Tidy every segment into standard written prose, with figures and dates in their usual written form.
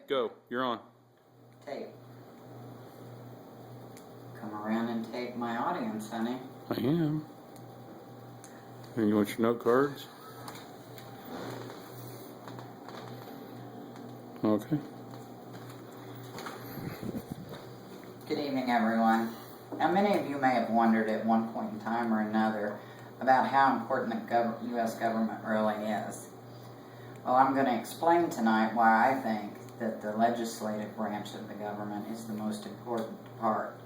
Go. You're on. Tape. Come around and tape my audience, honey. I am. And you want your note cards? Okay. Good evening, everyone. Now, many of you may have wondered at one point in time or another about how important the U.S. government really is. Well, I'm going to explain tonight why I think that the legislative branch of the government is the most important part.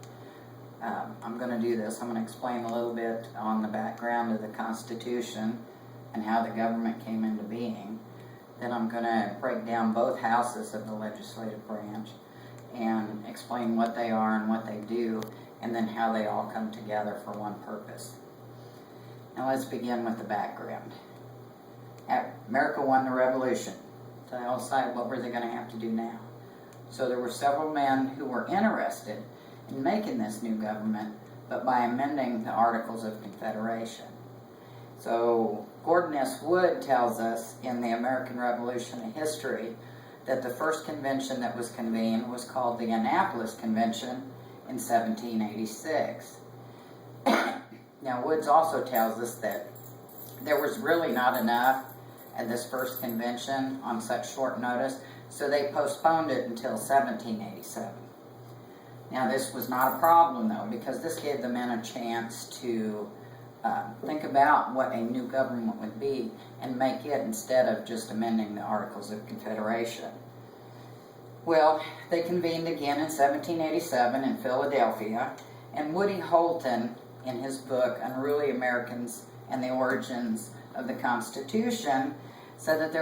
I'm going to do this. I'm going to explain a little bit on the background of the Constitution and how the government came into being. Then I'm going to break down both houses of the legislative branch and explain what they are and what they do, and then how they all come together for one purpose. Now let's begin with the background. America won the Revolution. So they all decided what were they going to have to do now. So there were several men who were interested in making this new government, but by amending the Articles of Confederation. So Gordon S. Wood tells us in the American Revolution of History that the first convention that was convened was called the Annapolis Convention in 1786. Now Woods also tells us that there was really not enough at this first convention on such short notice, so they postponed it until 1787. Now this was not a problem though, because this gave the men a chance to think about what a new government would be and make it instead of just amending the Articles of Confederation. Well, they convened again in 1787 in Philadelphia, and Woody Holton, in his book Unruly Americans and the Origins of the Constitution, said that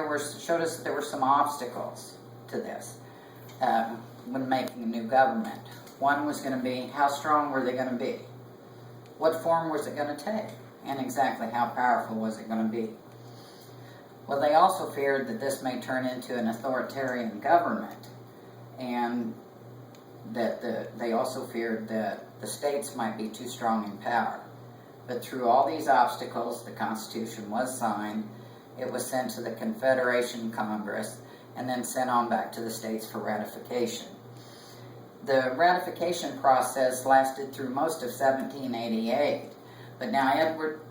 showed us that there were some obstacles to this when making a new government. One was going to be, how strong were they going to be? What form was it going to take? And exactly how powerful was it going to be? Well, they also feared that this may turn into an authoritarian government, and that they also feared that the states might be too strong in power. But through all these obstacles, the Constitution was signed, it was sent to the Confederation Congress, and then sent on back to the states for ratification. The ratification process lasted through most of 1788, but now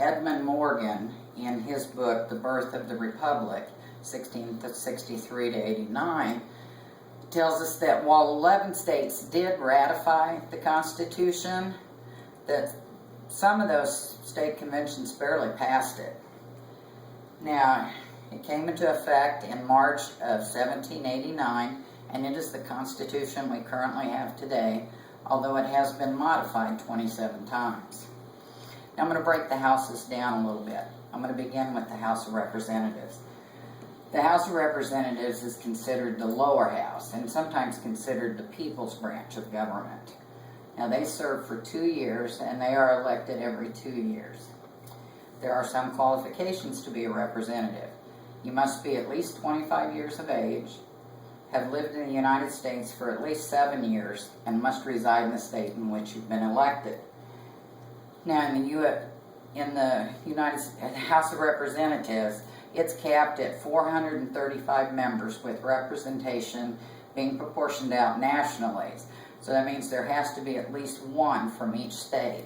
Edmund Morgan, in his book, The Birth of the Republic, 1663 to 89, tells us that while 11 states did ratify the Constitution, that some of those state conventions barely passed it. Now, it came into effect in March of 1789, and it is the Constitution we currently have today, although it has been modified 27 times. Now I'm going to break the houses down a little bit. I'm going to begin with the House of Representatives. The House of Representatives is considered the lower house, and sometimes considered the people's branch of government. Now they serve for 2 years, and they are elected every 2 years. There are some qualifications to be a representative. You must be at least 25 years of age, have lived in the United States for at least 7 years, and must reside in the state in which you've been elected. Now in the House of Representatives, it's capped at 435 members, with representation being proportioned out nationally. So that means there has to be at least one from each state.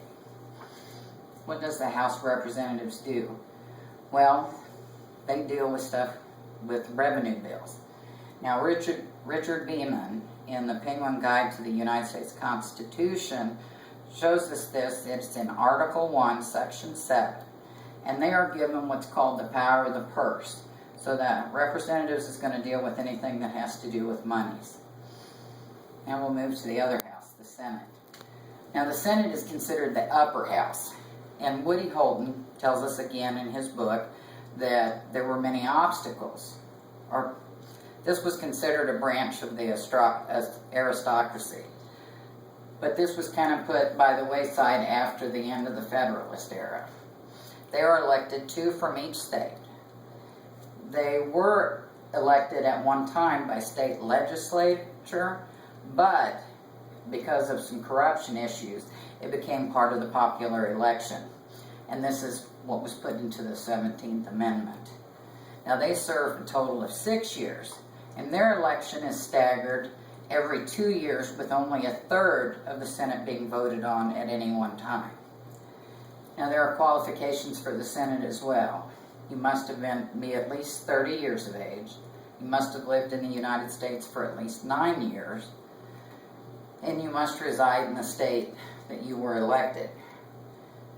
What does the House of Representatives do? Well, they deal with stuff with revenue bills. Now Richard Beeman, in the Penguin Guide to the United States Constitution, shows us this. It's in Article 1, Section 7. And they are given what's called the power of the purse. So that representatives is going to deal with anything that has to do with monies. Now we'll move to the other house, the Senate. Now the Senate is considered the upper house. And Woody Holton tells us again in his book that there were many obstacles. This was considered a branch of the aristocracy. But this was kind of put by the wayside after the end of the Federalist era. They are elected 2 from each state. They were elected at one time by state legislature, but because of some corruption issues, it became part of the popular election. And this is what was put into the 17th Amendment. Now they served a total of 6 years, And their election is staggered every 2 years, with only a third of the Senate being voted on at any one time. Now, there are qualifications for the Senate as well. You must be at least 30 years of age. You must have lived in the United States for at least 9 years. And you must reside in the state that you were elected.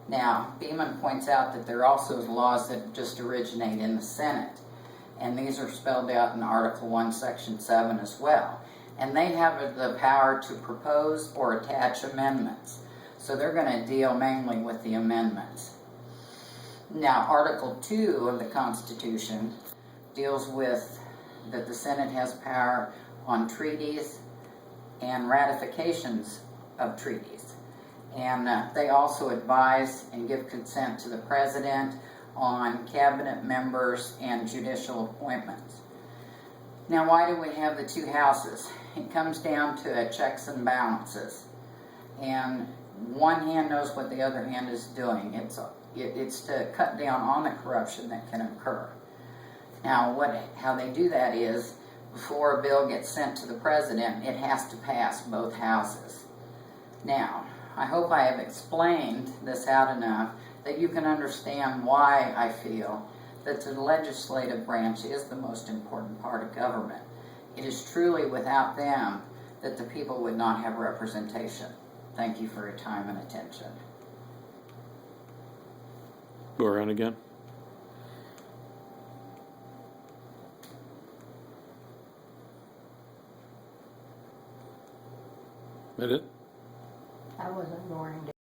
Now, Beeman points out that there are also laws that just originate in the Senate. And these are spelled out in Article 1, Section 7 as well. And they have the power to propose or attach amendments. So they're going to deal mainly with the amendments. Now, Article 2 of the Constitution deals with that the Senate has power on treaties and ratifications of treaties. And they also advise and give consent to the President on cabinet members and judicial appointments. Now, why do we have the two houses? It comes down to checks and balances. And one hand knows what the other hand is doing. It's to cut down on the corruption that can occur. Now, how they do that is, before a bill gets sent to the President, it has to pass both houses. Now, I hope I have explained this out enough that you can understand why I feel that the legislative branch is the most important part of government. It is truly without them that the people would not have representation. Thank you for your time and attention. Go around again. That it? I wasn't going to